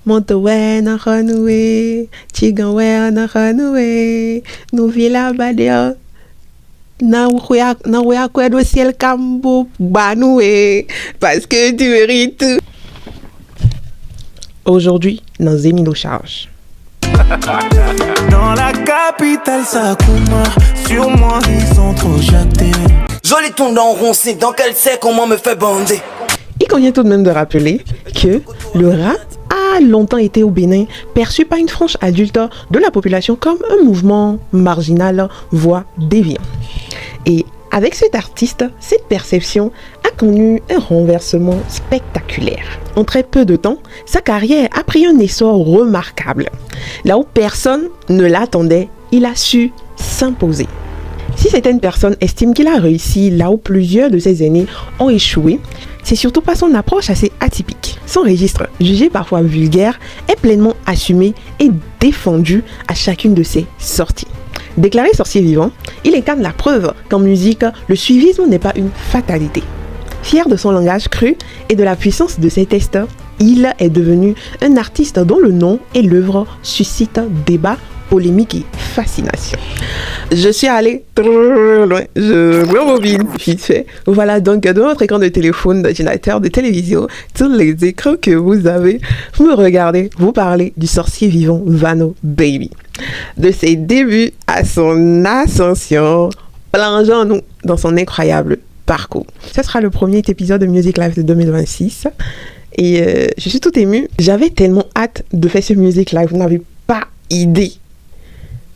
Montewe na renoué, Tiganwe na renoué, nous villa badia. Na wea kwe do ciel kambo banoué, parce que tu mérites. Aujourd'hui, dans Zémino Charge. Dans la capitale, ça commence. Sur moi, ils sont trop jactés. Joli ton enroncé, donc elle sait comment me faire bander. Il convient tout de même de rappeler que le rap a longtemps été au Bénin perçu par une frange adulte de la population comme un mouvement marginal, voire déviant. Et avec cet artiste, cette perception a connu un renversement spectaculaire. En très peu de temps, sa carrière a pris un essor remarquable. Là où personne ne l'attendait, il a su s'imposer. Si certaines personnes estiment qu'il a réussi là où plusieurs de ses aînés ont échoué, c'est surtout par son approche assez atypique. Son registre, jugé parfois vulgaire, est pleinement assumé et défendu à chacune de ses sorties. Déclaré sorcier vivant, il incarne la preuve qu'en musique, le suivisme n'est pas une fatalité. Fier de son langage cru et de la puissance de ses textes, il est devenu un artiste dont le nom et l'œuvre suscitent débat, polémique et fascination. Je suis allée trop loin, je rebobine vite fait. Voilà donc de votre écran de téléphone, d'ordinateur, de télévision, tous les écrans que vous avez, vous me regardez, vous parlez du sorcier vivant Vano Baby. De ses débuts à son ascension, plongeons-nous dans son incroyable parcours. Ce sera le premier épisode de Music Live de 2026 et je suis tout émue. J'avais tellement hâte de faire ce Music Live, vous n'avez pas idée.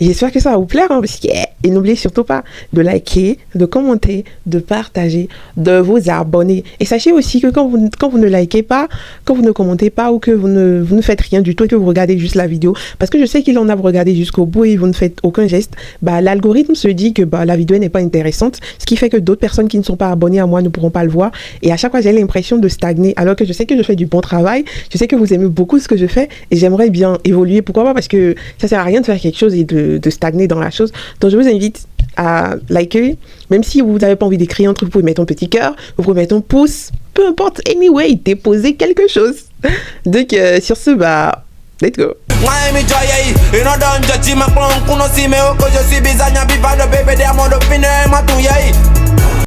J'espère que ça va vous plaire, hein, parce que, et n'oubliez surtout pas de liker, de commenter, de partager, de vous abonner. Et sachez aussi que quand vous ne likez pas, quand vous ne commentez pas ou que vous ne faites rien du tout et que vous regardez juste la vidéo, parce que je sais qu'il en a vous regardez jusqu'au bout et vous ne faites aucun geste, l'algorithme se dit que la vidéo n'est pas intéressante, ce qui fait que d'autres personnes qui ne sont pas abonnées à moi ne pourront pas le voir. Et à chaque fois, j'ai l'impression de stagner, alors que je sais que je fais du bon travail, je sais que vous aimez beaucoup ce que je fais et j'aimerais bien évoluer. Pourquoi pas? Parce que ça sert à rien de faire quelque chose et de stagner dans la chose. Donc je vous invite à liker, même si vous n'avez pas envie d'écrire un truc, vous pouvez mettre un petit cœur, vous pouvez mettre un pouce, peu importe, anyway, déposez quelque chose. Donc sur ce, let's go.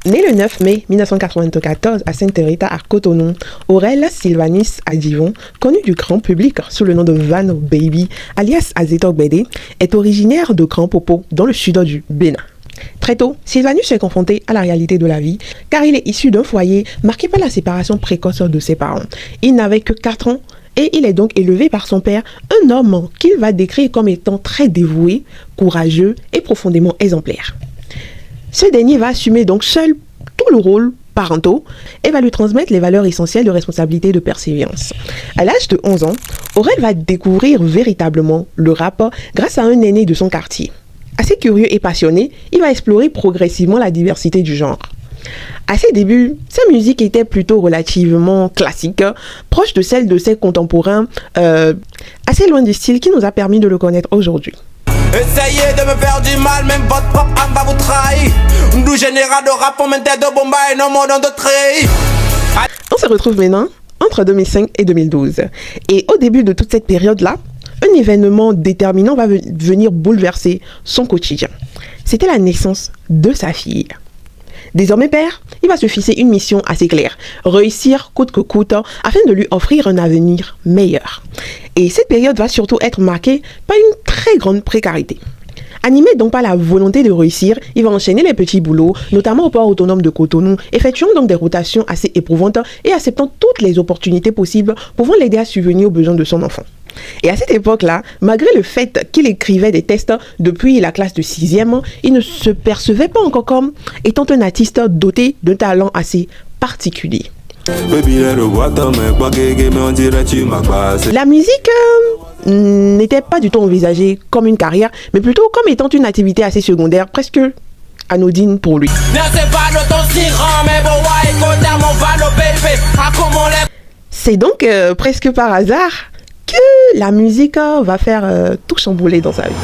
Né le 9 mai 1994 à Sainte-Rita à Cotonou, Aurel Sylvanus Adjivon, connu du grand public sous le nom de Vano Baby, alias Azetok Bede, est originaire de Grand Popo, dans le sud du Bénin. Très tôt, Sylvanus est confronté à la réalité de la vie, car il est issu d'un foyer marqué par la séparation précoce de ses parents. Il n'avait que 4 ans, et il est donc élevé par son père, un homme qu'il va décrire comme étant très dévoué, courageux et profondément exemplaire. Ce dernier va assumer donc seul tout le rôle parentaux et va lui transmettre les valeurs essentielles de responsabilité et de persévérance. À l'âge de 11 ans, Aurel va découvrir véritablement le rap grâce à un aîné de son quartier. Assez curieux et passionné, il va explorer progressivement la diversité du genre. À ses débuts, sa musique était plutôt relativement classique, proche de celle de ses contemporains, assez loin du style qui nous a permis de le connaître aujourd'hui. Essayez de me faire du mal, même votre propre âme va vous trahir. Nous général de rap, on met de Bombay, non mon nom de trait. On se retrouve maintenant entre 2005 et 2012. Et au début de toute cette période-là, un événement déterminant va venir bouleverser son quotidien. C'était la naissance de sa fille. Désormais père, il va se fixer une mission assez claire, réussir coûte que coûte afin de lui offrir un avenir meilleur. Et cette période va surtout être marquée par une très grande précarité. Animé donc par la volonté de réussir, il va enchaîner les petits boulots, notamment au port autonome de Cotonou, effectuant donc des rotations assez éprouvantes et acceptant toutes les opportunités possibles pouvant l'aider à subvenir aux besoins de son enfant. Et à cette époque-là, malgré le fait qu'il écrivait des textes depuis la classe de 6e, il ne se percevait pas encore comme étant un artiste doté d'un talent assez particulier. La musique n'était pas du tout envisagée comme une carrière, mais plutôt comme étant une activité assez secondaire, presque anodine pour lui. C'est donc presque par hasard que la musique va faire tout chambouler dans sa vie.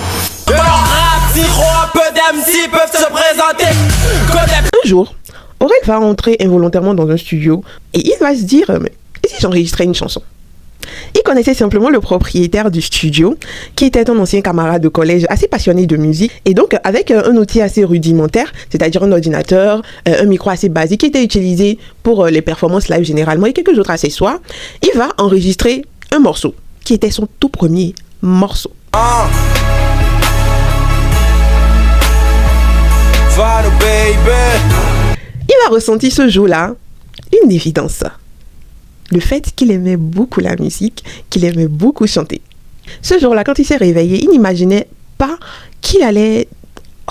Un jour, Aurel va entrer involontairement dans un studio et il va se dire mais et si j'enregistrais une chanson? Il connaissait simplement le propriétaire du studio, qui était un ancien camarade de collège assez passionné de musique. Et donc, avec un outil assez rudimentaire, c'est-à-dire un ordinateur, un micro assez basique qui était utilisé pour les performances live généralement et quelques autres accessoires, il va enregistrer un morceau qui était son tout premier morceau. Il va ressentir ce jour-là une évidence. Le fait qu'il aimait beaucoup la musique, qu'il aimait beaucoup chanter. Ce jour-là, quand il s'est réveillé, il n'imaginait pas qu'il allait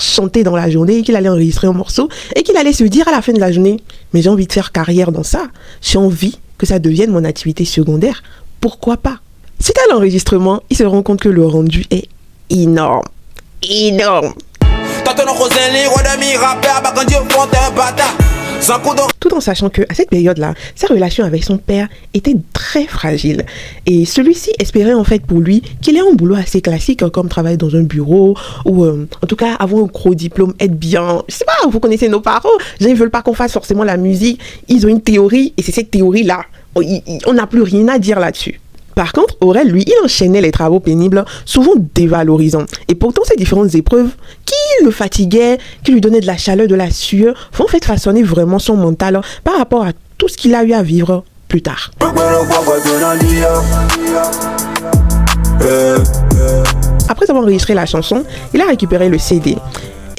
chanter dans la journée, qu'il allait enregistrer un morceau et qu'il allait se dire à la fin de la journée, mais j'ai envie de faire carrière dans ça. J'ai envie que ça devienne mon activité secondaire. Pourquoi pas? Suite à l'enregistrement, il se rend compte que le rendu est énorme. Énorme. Tout en sachant qu'à cette période-là, sa relation avec son père était très fragile. Et celui-ci espérait en fait pour lui qu'il ait un boulot assez classique, comme travailler dans un bureau, ou en tout cas avoir un gros diplôme, être bien. Je sais pas, vous connaissez nos parents, ils veulent pas qu'on fasse forcément la musique. Ils ont une théorie, et c'est cette théorie-là. On n'a plus rien à dire là-dessus. Par contre, Aurel, lui, il enchaînait les travaux pénibles, souvent dévalorisants. Et pourtant, ces différentes épreuves qui le fatiguaient, qui lui donnaient de la chaleur, de la sueur, vont en fait façonner vraiment son mental par rapport à tout ce qu'il a eu à vivre plus tard. Après avoir enregistré la chanson, il a récupéré le CD.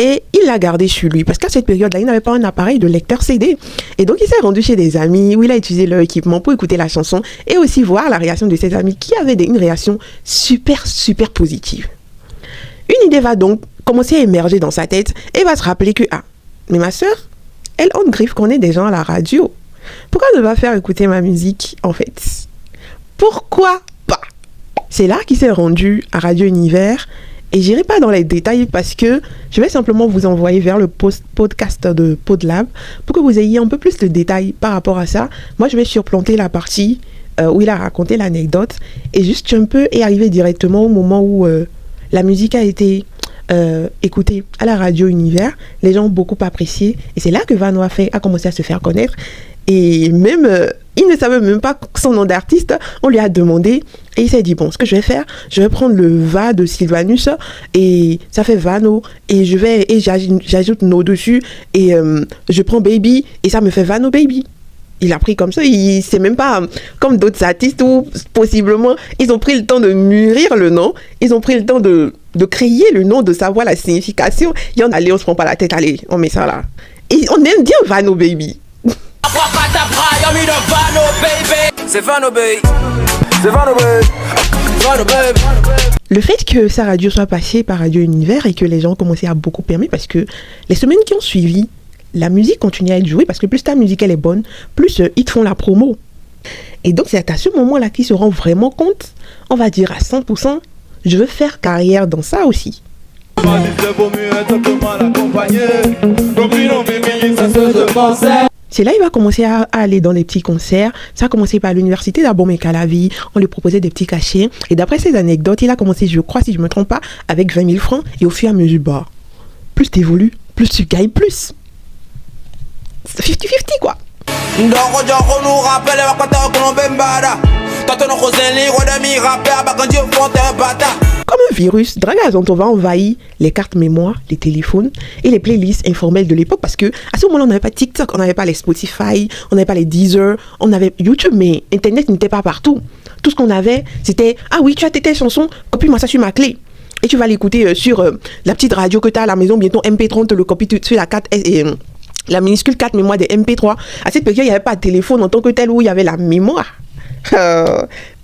Et il l'a gardé chez lui parce qu'à cette période-là, il n'avait pas un appareil de lecteur CD. Et donc, il s'est rendu chez des amis où il a utilisé leur équipement pour écouter la chanson et aussi voir la réaction de ses amis qui avaient une réaction super, super positive. Une idée va donc commencer à émerger dans sa tête et va se rappeler que, mais ma sœur, elle, on griffe qu'on est des gens à la radio. Pourquoi ne pas faire écouter ma musique, en fait? Pourquoi pas? C'est là qu'il s'est rendu à Radio Univers. Et j'irai pas dans les détails parce que je vais simplement vous envoyer vers le podcast de PodLab pour que vous ayez un peu plus de détails par rapport à ça. Moi, je vais surplanter la partie où il a raconté l'anecdote et juste un peu et arriver directement au moment où la musique a été écoutée à la Radio Univers. Les gens ont beaucoup apprécié et c'est là que Vano a commencé à se faire connaître. Et même, il ne savait même pas son nom d'artiste. On lui a demandé et il s'est dit, bon, ce que je vais faire, je vais prendre le Va de Sylvanus et ça fait Vano et j'ajoute No dessus et je prends Baby et ça me fait Vano Baby. Il a pris comme ça, c'est même pas comme d'autres artistes où possiblement ils ont pris le temps de mûrir le nom, ils ont pris le temps de créer le nom, de savoir la signification. Il y en a, allez, on se prend pas la tête, allez, on met ça là. Et on aime bien Vano Baby. C'est Vano Baby. C'est Vano Baby. Vano Baby. Le fait que sa radio soit passée par Radio Univers et que les gens commençaient à beaucoup aimer parce que les semaines qui ont suivi, la musique continuait à être jouée parce que plus ta musique elle est bonne, plus ils te font la promo. Et donc c'est à ce moment-là qu'il se rend vraiment compte, on va dire à 100%, je veux faire carrière dans ça aussi. C'est là qu'il va commencer à aller dans les petits concerts. Ça a commencé par l'université d'Abomey-Calavi. On lui proposait des petits cachets. Et d'après ses anecdotes, il a commencé, je crois, si je ne me trompe pas, avec 20 000 francs. Et au fur et à mesure, plus tu évolues, plus tu gagnes plus. 50-50 quoi. Comme un virus, Dragazonto va envahir les cartes mémoire, les téléphones et les playlists informelles de l'époque parce que à ce moment-là, on n'avait pas TikTok, on n'avait pas les Spotify, on n'avait pas les Deezer, on avait YouTube, mais Internet n'était pas partout. Tout ce qu'on avait, c'était « Ah oui, tu as tes chansons, copie-moi ça sur ma clé. » Et tu vas l'écouter sur la petite radio que tu as à la maison, bientôt MP3, tu le copies sur la 4S et... la minuscule 4 mémoire des MP3. À cette période, il n'y avait pas de téléphone en tant que tel où il y avait la mémoire.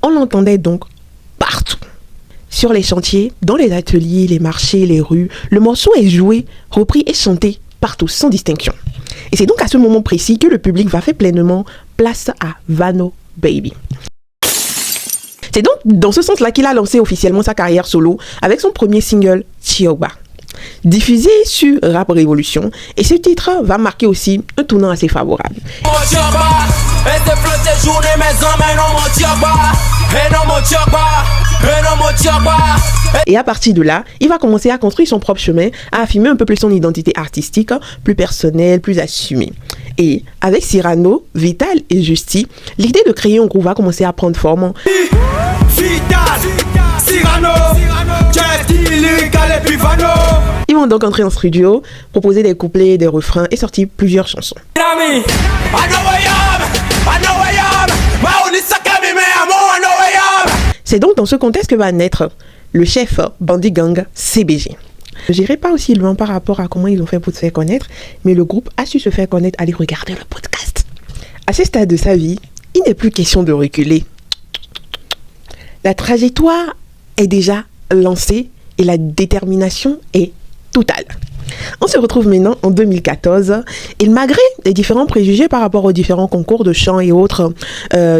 On l'entendait donc partout. Sur les chantiers, dans les ateliers, les marchés, les rues, le morceau est joué, repris et chanté partout, sans distinction. Et c'est donc à ce moment précis que le public va faire pleinement place à Vano Baby. C'est donc dans ce sens-là qu'il a lancé officiellement sa carrière solo avec son premier single, Tioba. Diffusé sur Rap Révolution, et ce titre va marquer aussi un tournant assez favorable. Et à partir de là, il va commencer à construire son propre chemin, à affirmer un peu plus son identité artistique, plus personnelle, plus assumée. Et avec Cyrano, Vital et Justy, l'idée de créer un groupe va commencer à prendre forme. Vital, Cyrano, Justy, Lyrical et puis Vano. Ils vont donc entrer en studio, proposer des couplets, des refrains et sortir plusieurs chansons. C'est donc dans ce contexte que va naître le chef Bandit Gang CBG. Je n'irai pas aussi loin par rapport à comment ils ont fait pour se faire connaître, mais le groupe a su se faire connaître. Allez regarder le podcast. À ce stade de sa vie, il n'est plus question de reculer. La trajectoire est déjà lancée et la détermination est totale. On se retrouve maintenant en 2014 et malgré les différents préjugés par rapport aux différents concours de chant et autres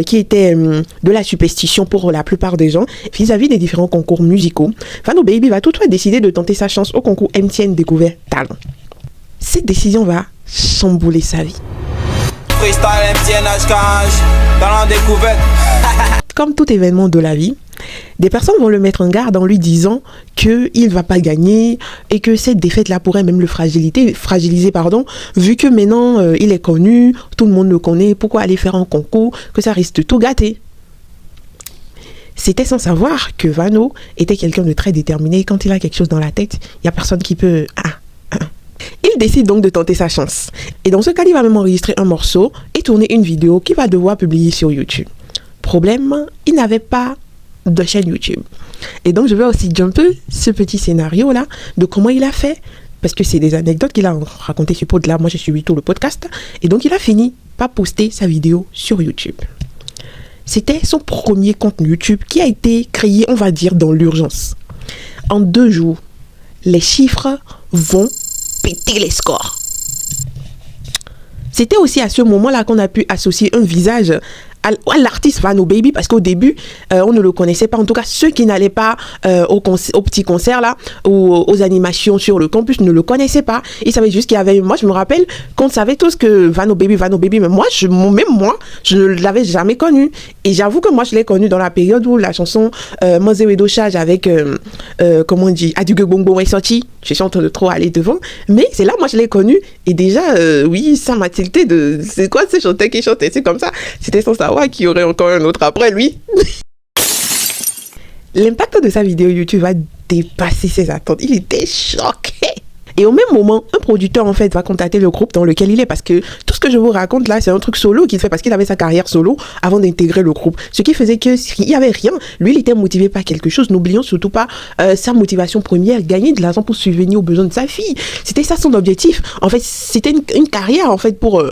qui étaient de la superstition pour la plupart des gens vis-à-vis des différents concours musicaux, Vano Baby va toutefois décider de tenter sa chance au concours MTN Découvert Talent. Cette décision va chambouler sa vie. Freestyle MTN HKH, Talent Découvert. Comme tout événement de la vie, des personnes vont le mettre en garde en lui disant qu'il ne va pas gagner et que cette défaite-là pourrait même le fragiliser, vu que maintenant il est connu, tout le monde le connaît, pourquoi aller faire un concours, que ça risque de tout gâter. C'était sans savoir que Vano était quelqu'un de très déterminé. Quand il a quelque chose dans la tête, il n'y a personne qui peut... Il décide donc de tenter sa chance. Et dans ce cas, il va même enregistrer un morceau et tourner une vidéo qu'il va devoir publier sur YouTube. Problème, il n'avait pas de chaîne YouTube. Et donc, je vais aussi jumper ce petit scénario-là de comment il a fait. Parce que c'est des anecdotes qu'il a racontées sur pod là. Moi, j'ai suivi tout le podcast. Et donc, il a fini par poster sa vidéo sur YouTube. C'était son premier compte YouTube qui a été créé, on va dire, dans l'urgence. En 2 jours, les chiffres vont péter les scores. C'était aussi à ce moment-là qu'on a pu associer un visage à l'artiste Vano Baby, parce qu'au début, on ne le connaissait pas. En tout cas, ceux qui n'allaient pas au petit concert là, ou aux animations sur le campus ne le connaissaient pas. Ils savaient juste qu'il y avait... Moi, je me rappelle qu'on savait tous que Vano Baby, mais moi, je ne l'avais jamais connu. Et j'avoue que moi, je l'ai connu dans la période où la chanson Manzewedo Charge avec, comment on dit, Adugue Bongo est sortie. Je suis en train de trop aller devant. Mais c'est là, moi, je l'ai connu. Et déjà, oui, ça m'a tilté de... C'est quoi ce chanteur qui chantait? C'est comme ça. C'était sans savoir qu'il y aurait encore un autre après lui. L'impact de sa vidéo YouTube va dépasser ses attentes. Il était choqué. Et au même moment, un producteur en fait va contacter le groupe dans lequel il est, parce que tout ce que je vous raconte là, c'est un truc solo qu'il fait parce qu'il avait sa carrière solo avant d'intégrer le groupe. Ce qui faisait que s'il n'y avait rien, lui il était motivé par quelque chose. N'oublions surtout pas sa motivation première, gagner de l'argent pour subvenir aux besoins de sa fille. C'était ça son objectif. En fait, c'était une carrière en fait pour...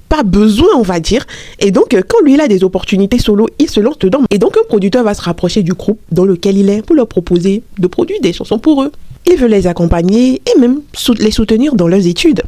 pas besoin, on va dire. Et donc, quand lui, il a des opportunités solo, il se lance dedans. Et donc, un producteur va se rapprocher du groupe dans lequel il est pour leur proposer de produire des chansons pour eux. Il veut les accompagner et même les soutenir dans leurs études.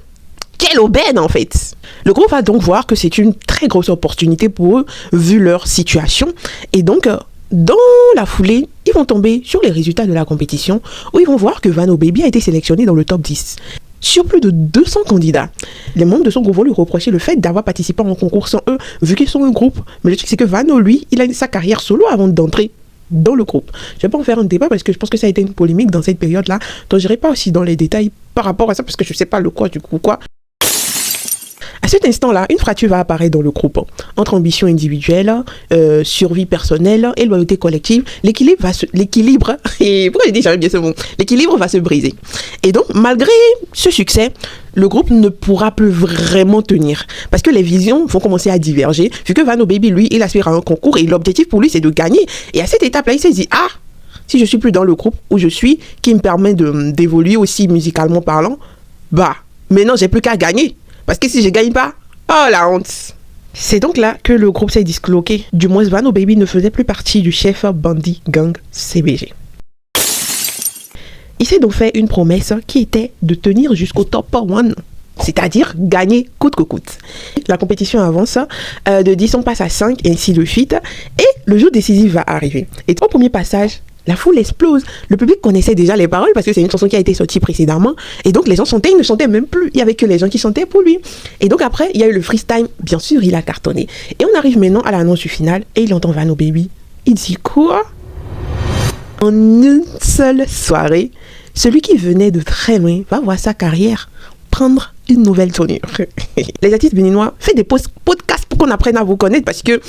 Quelle aubaine, en fait! Le groupe va donc voir que c'est une très grosse opportunité pour eux, vu leur situation. Et donc, dans la foulée, ils vont tomber sur les résultats de la compétition, où ils vont voir que Vano Baby a été sélectionné dans le top 10. Sur plus de 200 candidats, les membres de son groupe vont lui reprocher le fait d'avoir participé à un concours sans eux, vu qu'ils sont un groupe. Mais le truc, c'est que Vano, lui, il a sa carrière solo avant d'entrer dans le groupe. Je vais pas en faire un débat parce que je pense que ça a été une polémique dans cette période-là. Donc, je n'irai pas aussi dans les détails par rapport à ça parce que je sais pas le quoi du coup quoi. À cet instant-là, une fracture va apparaître dans le groupe. Entre ambition individuelle, survie personnelle et loyauté collective, l'équilibre va se briser. Et donc, malgré ce succès, le groupe ne pourra plus vraiment tenir. Parce que les visions vont commencer à diverger. Vu que Vano Baby, lui, il aspire à un concours et l'objectif pour lui, c'est de gagner. Et à cette étape-là, il s'est dit, si je suis plus dans le groupe où je suis, qui me permet d'évoluer aussi musicalement parlant, maintenant, j'ai plus qu'à gagner. Parce que si je ne gagne pas, la honte. C'est donc là que le groupe s'est disloqué. Du moins, Vano Baby ne faisait plus partie du chef Bandit Gang CBG. Il s'est donc fait une promesse qui était de tenir jusqu'au top 1. C'est-à-dire gagner coûte que coûte. La compétition avance, de 10 on passe à 5 et ainsi de suite. Et le jour décisif va arriver. Et au premier passage, la foule explose. Le public connaissait déjà les paroles parce que c'est une chanson qui a été sortie précédemment. Et donc les gens chantaient, ils ne chantaient même plus. Il n'y avait que les gens qui chantaient pour lui. Et donc après, il y a eu le freestyle. Bien sûr, il a cartonné. Et on arrive maintenant à l'annonce du final et il entend Vano Baby. Il dit quoi? En une seule soirée, celui qui venait de très loin va voir sa carrière prendre une nouvelle tournure. Les artistes béninois, faites des podcasts pour qu'on apprenne à vous connaître parce que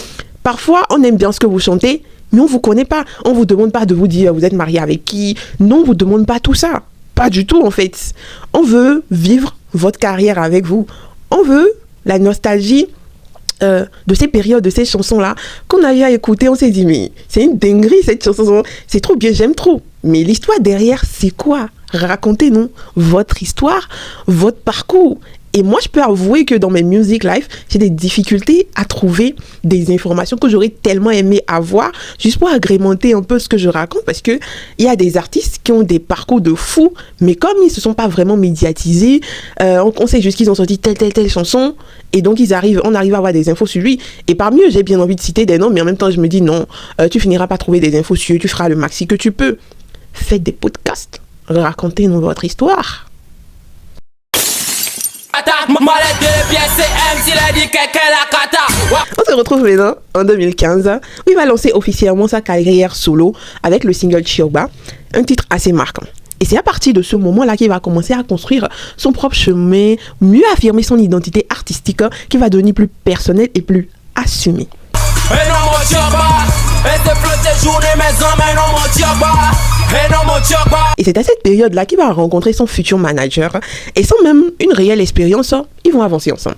parfois, on aime bien ce que vous chantez, mais on ne vous connaît pas. On ne vous demande pas de vous dire vous êtes marié avec qui. Non, on ne vous demande pas tout ça. Pas du tout, en fait. On veut vivre votre carrière avec vous. On veut la nostalgie de ces périodes, de ces chansons-là, qu'on a eu à écouter. On s'est dit, mais c'est une dinguerie, cette chanson. C'est trop bien, j'aime trop. Mais l'histoire derrière, c'est quoi? Racontez-nous votre histoire, votre parcours. Et moi, je peux avouer que dans mes music live, j'ai des difficultés à trouver des informations que j'aurais tellement aimé avoir, juste pour agrémenter un peu ce que je raconte, parce que il y a des artistes qui ont des parcours de fous, mais comme ils se sont pas vraiment médiatisés, on sait juste qu'ils ont sorti telle chanson, et donc on arrive à avoir des infos sur lui. Et parmi eux, j'ai bien envie de citer des noms, mais en même temps, je me dis non, tu finiras pas trouver des infos sur eux, tu feras le maxi que tu peux. Faites des podcasts, racontez-nous votre histoire. On se retrouve maintenant en 2015 où il va lancer officiellement sa carrière solo avec le single Chioba, un titre assez marquant. Et c'est à partir de ce moment-là qu'il va commencer à construire son propre chemin, mieux affirmer son identité artistique qui va devenir plus personnelle et plus assumée. Et c'est à cette période-là qu'il va rencontrer son futur manager et sans même une réelle expérience, ils vont avancer ensemble.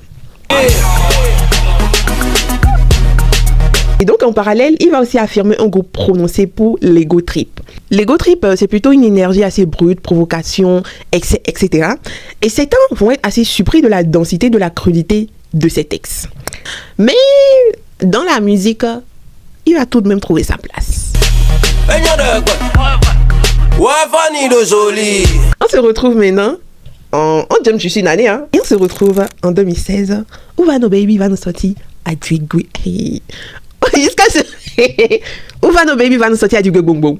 Et donc en parallèle, il va aussi affirmer un groupe prononcé pour l'ego trip. L'ego trip, c'est plutôt une énergie assez brute, provocation, excès, etc. Et ces temps vont être assez surpris de la densité, de la crudité de ces textes. Mais dans la musique, il va tout de même trouver sa place. On se retrouve maintenant en jump juste une année, hein. Et on se retrouve en 2016 où Vano Baby va nous sortir à du Gui. Jusqu'à ce où Vano Baby va nous sortir à du Gui Bonbon.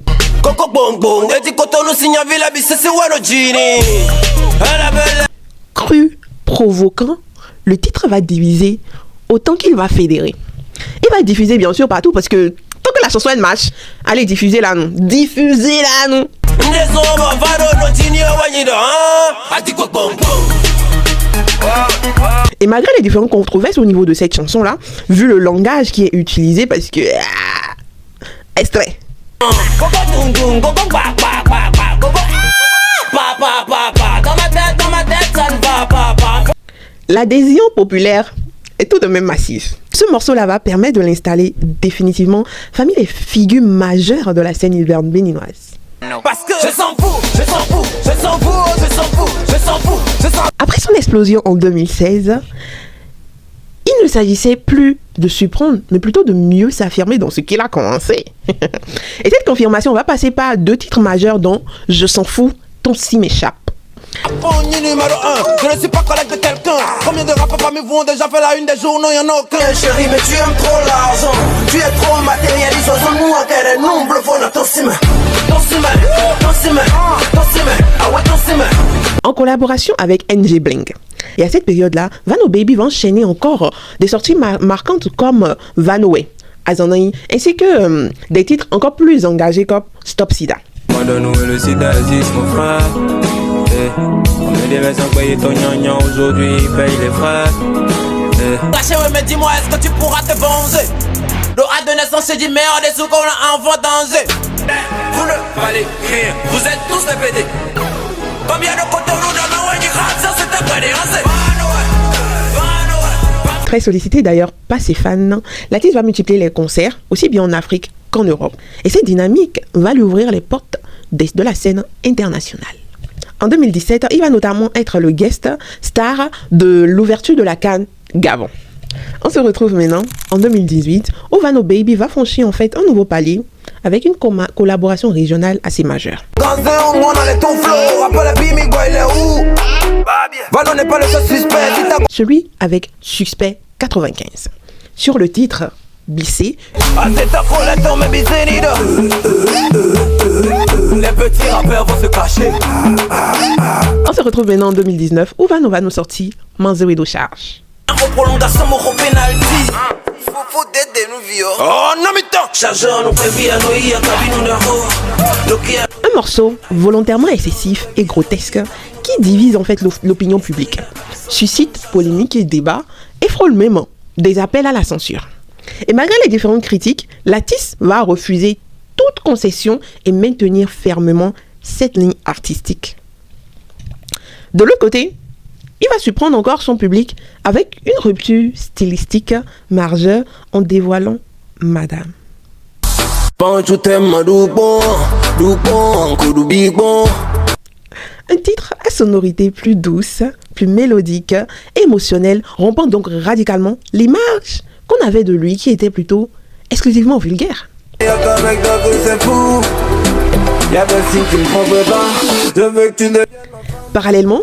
Cru, provoquant, le titre va diviser autant qu'il va fédérer. Il va diffuser bien sûr partout parce que tant que la chanson elle marche, allez diffusez-la nous. Diffusez-la nous. Et malgré les différentes controverses au niveau de cette chanson-là, vu le langage qui est utilisé, parce que... extrait. L'adhésion populaire est tout de même massive. Ce morceau-là va permettre de l'installer définitivement parmi les figures majeures de la scène urbaine béninoise. Parce que je s'en fous. Après son explosion en 2016, il ne s'agissait plus de surprendre, mais plutôt de mieux s'affirmer dans ce qu'il a commencé. Et cette confirmation va passer par 2 titres majeurs dont Je s'en fous, Ton si m'échappe. Numéro 1, je ne suis pas collègue de quelqu'un. Combien de rappeurs parmi vous ont déjà fait la une des journaux, y'en a aucun. Chérie, mais tu aimes trop l'argent. Tu es trop matérialiste, nous en quel nombre voilà ton ciment. En collaboration avec NG Bling. Et à cette période-là, Vano Baby va enchaîner encore des sorties marquantes comme Vanoway, Azanaï, ainsi que des titres encore plus engagés comme Stop Sida. Moi de nous le sida existe mon frère. On met des mecs sans payer ton gnagnan, aujourd'hui il paye les frais. Mais dis-moi, est-ce que tu pourras te venger? L'aura de naissance, c'est dit meilleur des sous qu'on a en danger. Vous ne valez rien, vous êtes tous des PD. Combien de côtés nous dans la ça c'est un peu dérancé. Très sollicité d'ailleurs par ses fans, l'artiste va multiplier les concerts, aussi bien en Afrique qu'en Europe. Et cette dynamique va lui ouvrir les portes de la scène internationale. En 2017, il va notamment être le guest star de l'ouverture de la CAN Gabon. On se retrouve maintenant en 2018 où Vano Baby va franchir en fait un nouveau palier avec une collaboration régionale assez majeure. Celui avec Suspect 95. Sur le titre Bissé, les petits rappeurs vont se cacher. On se retrouve maintenant en 2019 où Vano va nous sortir Manzouedo Charge. Prolongation, mon penalty. Faut d'aider nous vieux. Oh non, mais tant. Chargeur, nous prévient, nous y a cabine, nous un morceau volontairement excessif et grotesque qui qui divise en fait l'opinion publique, suscite polémique et débat et frôle même des appels à la censure. Et malgré les différentes critiques, l'artiste va refuser toute concession et maintenir fermement cette ligne artistique. De l'autre côté, il va surprendre encore son public avec une rupture stylistique majeure en dévoilant Madame. Un titre à sonorité plus douce, plus mélodique, émotionnelle, rompant donc radicalement l'image qu'on avait de lui qui était plutôt exclusivement vulgaire. Parallèlement,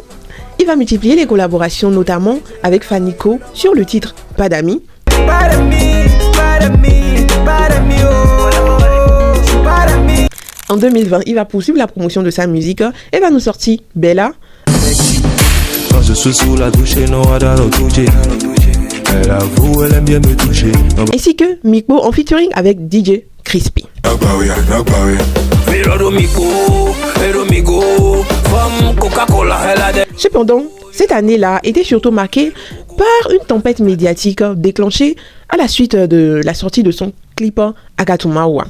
il va multiplier les collaborations, notamment avec Fanico sur le titre Pas d'amis. En 2020, il va poursuivre la promotion de sa musique et va nous sortir Bella. Quand je suis sous la douche, elle avoue, elle aime bien me toucher. Ainsi que Mikbo en featuring avec DJ Crispy. Cependant, cette année-là était surtout marquée par une tempête médiatique déclenchée à la suite de la sortie de son clip Agatumawa,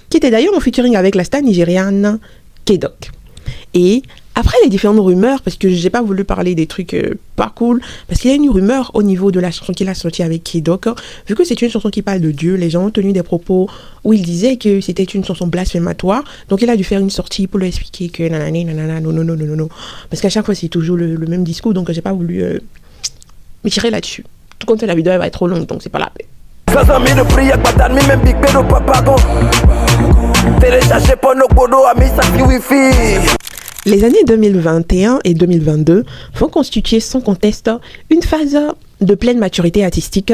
qui était d'ailleurs en featuring avec la star nigériane K-Doc. Et après les différentes rumeurs, parce que j'ai pas voulu parler des trucs pas cool, parce qu'il y a une rumeur au niveau de la chanson qu'il a sortie avec K-Doc, vu que c'est une chanson qui parle de Dieu, les gens ont tenu des propos où il disait que c'était une chanson blasphématoire, donc il a dû faire une sortie pour lui expliquer que nanana, non, parce qu'à chaque fois c'est toujours le même discours, donc j'ai pas voulu me tirer là-dessus. Tout compte fait, la vidéo elle va être trop longue, donc c'est pas la peine. Les années 2021 et 2022 vont constituer sans conteste une phase de pleine maturité artistique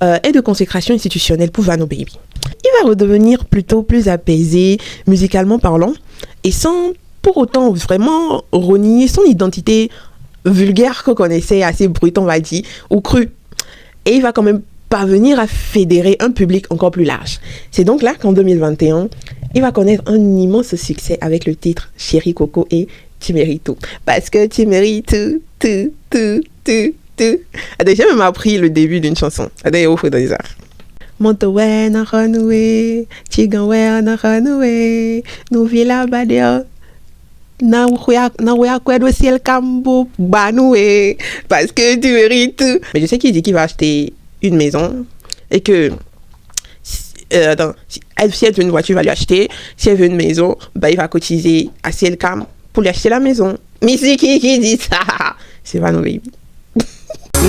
et de consécration institutionnelle pour Vano Baby. Il va redevenir plutôt plus apaisé, musicalement parlant, et sans pour autant vraiment renier son identité vulgaire qu'on connaissait, assez brute on va dire, ou crue. Et il va quand même parvenir à fédérer un public encore plus large. C'est donc là qu'en 2021, il va connaître un immense succès avec le titre Chéri Coco et Tu mérites tout. Parce que tu mérites tout. J'ai même appris le début d'une chanson. D'ailleurs, il faut dire ça. Montowe na renoué, Tiganwe na renoué, nous villa badia. Na ouya kwedo ciel kambo banoué. Parce que tu mérites tout. Mais je sais qu'il dit qu'il va acheter une maison et que si elle veut une voiture, il va lui acheter. Si elle veut une maison, bah, il va cotiser à Cielcam pour lui acheter la maison. Mais c'est qui dit ça? C'est Vano Baby.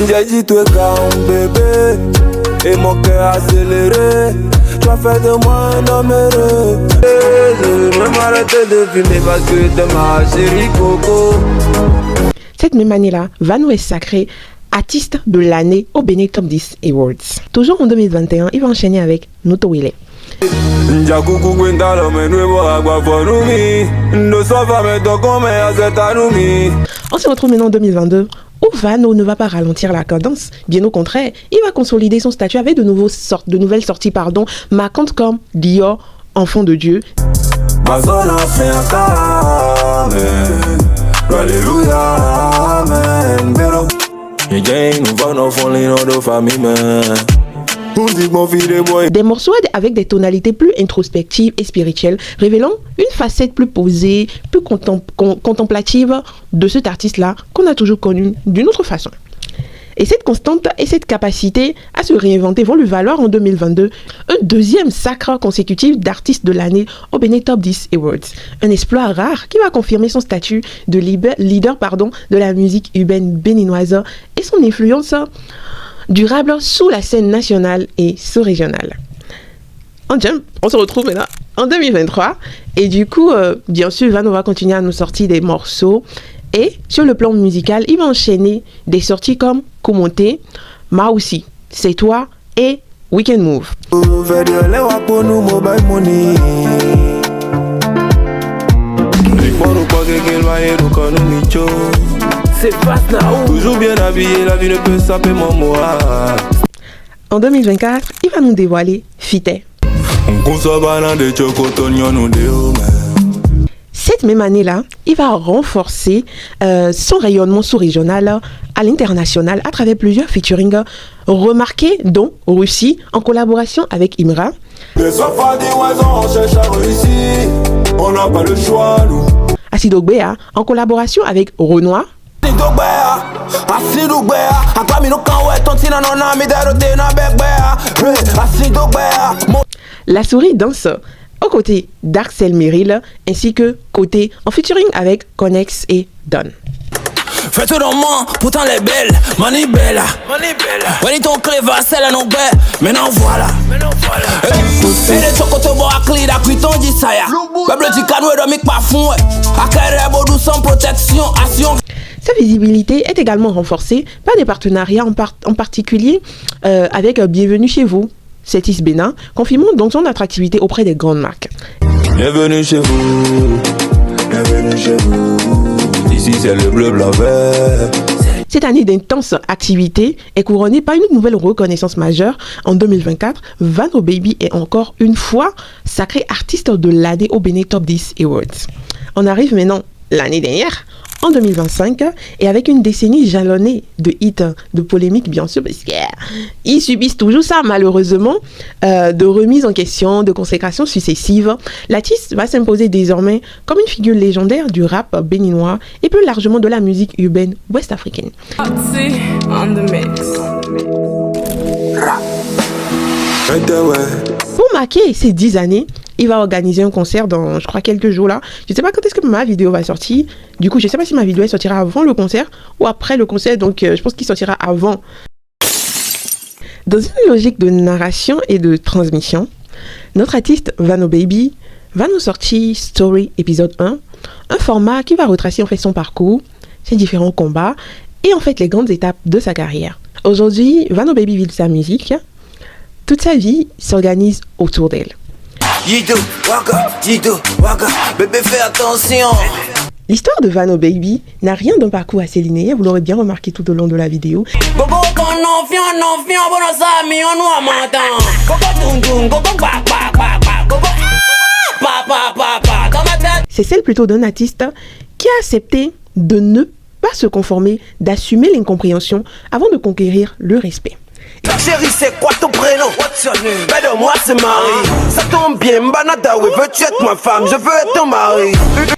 J'ai dit toi calme bébé et mon cœur accéléré. Tu as fait de moi un homme heureux. Je vais m'arrêter de fumer parce que t'es ma chérie Coco. Cette même année-là, Vano est sacré artiste de l'année au Benin Top 10 Awards. Toujours en 2021, il va enchaîner avec Noto Wile. On se retrouve maintenant en 2022 où Vano ne va pas ralentir la cadence, bien au contraire, il va consolider son statut avec de nouvelles sorties marquantes comme Dior, Enfant de Dieu. Des morceaux avec des tonalités plus introspectives et spirituelles, révélant une facette plus posée, plus contemplative de cet artiste-là qu'on a toujours connu d'une autre façon. Et cette constante et cette capacité à se réinventer vont lui valoir en 2022 un deuxième sacre consécutif d'artiste de l'année au Benin Top 10 Awards. Un exploit rare qui va confirmer son statut de leader de la musique urbaine béninoise et son influence durable sous la scène nationale et sous-régionale. On se retrouve maintenant en 2023 et du coup, bien sûr, Vano va continuer à nous sortir des morceaux. Et sur le plan musical, il va enchaîner des sorties comme Commenter, Ma aussi, C'est toi et Weekend Move. Toujours bien habillé, la vie ne peut saper mon moral. En 2024, il va nous dévoiler Fité. On consomme de chocotonio nous déo. Cette même année-là, il va renforcer son rayonnement sous-régional à l'international à travers plusieurs featuring remarqués, dont Russie, en collaboration avec Imra. On n'a pas le choix, nous. Acid Ogbea, en collaboration avec Renoir. La souris danse aux côtés d'Axel Merrill ainsi que côté en featuring avec Connex et Don. Fais tout dans moi, pourtant elle est belle, mani bella. When ton clé va celle à nos belles, maintenant voilà. Et de ton côté, bon, à clé d'appui, ton dit ça ya. Bable du canot et de pas fond, à carré, beau sans protection, action. Sa visibilité est également renforcée par des partenariats en particulier avec Bienvenue chez vous, Cétis Bénin, confirmant donc son attractivité auprès des grandes marques. Bienvenue chez vous, bienvenue chez vous. Ici c'est le bleu, blanc, vert. Cette année d'intense activité est couronnée par une nouvelle reconnaissance majeure. En 2024, Vano Baby est encore une fois sacré artiste de l'année au Bénin Top 10 Awards. On arrive maintenant l'année dernière, en 2025, et avec une décennie jalonnée de hits, de polémiques bien sûr, parce qu'ils subissent toujours ça malheureusement, de remises en question, de consécrations successives. L'artiste va s'imposer désormais comme une figure légendaire du rap béninois et plus largement de la musique urbaine ouest-africaine. Pour marquer ces 10 années, il va organiser un concert dans, je crois, quelques jours là. Je ne sais pas quand est-ce que ma vidéo va sortir. Du coup, je ne sais pas si ma vidéo elle sortira avant le concert ou après le concert. Donc, je pense qu'il sortira avant. Dans une logique de narration et de transmission, notre artiste Vano Baby va nous sortir Story épisode 1, un format qui va retracer en fait son parcours, ses différents combats et en fait les grandes étapes de sa carrière. Aujourd'hui, Vano Baby vit sa musique. Toute sa vie s'organise autour d'elle. Yido, waka, bébé fais attention. L'histoire de Vano Baby n'a rien d'un parcours assez linéaire, vous l'aurez bien remarqué tout au long de la vidéo. C'est celle plutôt d'un artiste qui a accepté de ne pas se conformer, d'assumer l'incompréhension avant de conquérir le respect. Chérie, c'est quoi ton prénom? Ben de moi, c'est Marie. Ça tombe bien, Mbanadawe, veux-tu être ma femme? Je veux être ton mari.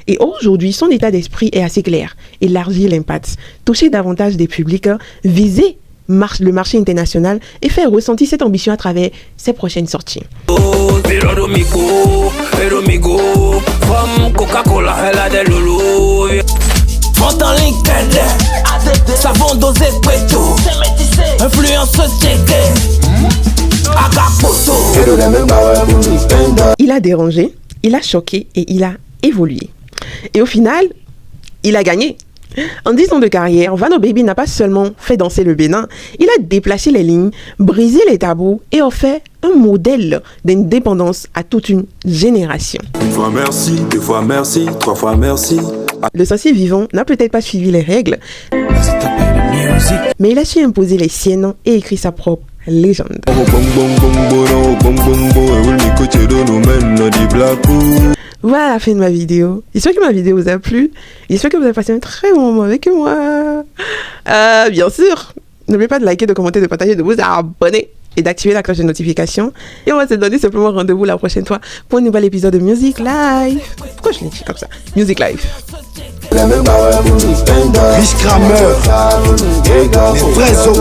Et aujourd'hui, son état d'esprit est assez clair. Élargir l'impact, toucher davantage des publics, viser le marché international et faire ressentir cette ambition à travers ses prochaines sorties. Il a dérangé, il a choqué et il a évolué. Et au final, il a gagné. En 10 ans de carrière, Vano Baby n'a pas seulement fait danser le Bénin, il a déplacé les lignes, brisé les tabous et offert un modèle d'indépendance à toute une génération. Une fois merci, deux fois merci, trois fois merci. Le sorcier vivant n'a peut-être pas suivi les règles, mais il a su imposer les siennes et écrit sa propre légende. Voilà la fin de ma vidéo. J'espère que ma vidéo vous a plu. J'espère que vous avez passé un très bon moment avec moi. Bien sûr, n'oubliez pas de liker, de commenter, de partager, de vous abonner et d'activer la cloche de notification. Et on va se donner simplement rendez-vous la prochaine fois pour un nouvel épisode de Music Live. Pourquoi je l'ai dit comme ça? Music Live. Rich Kramer, les vrais OP.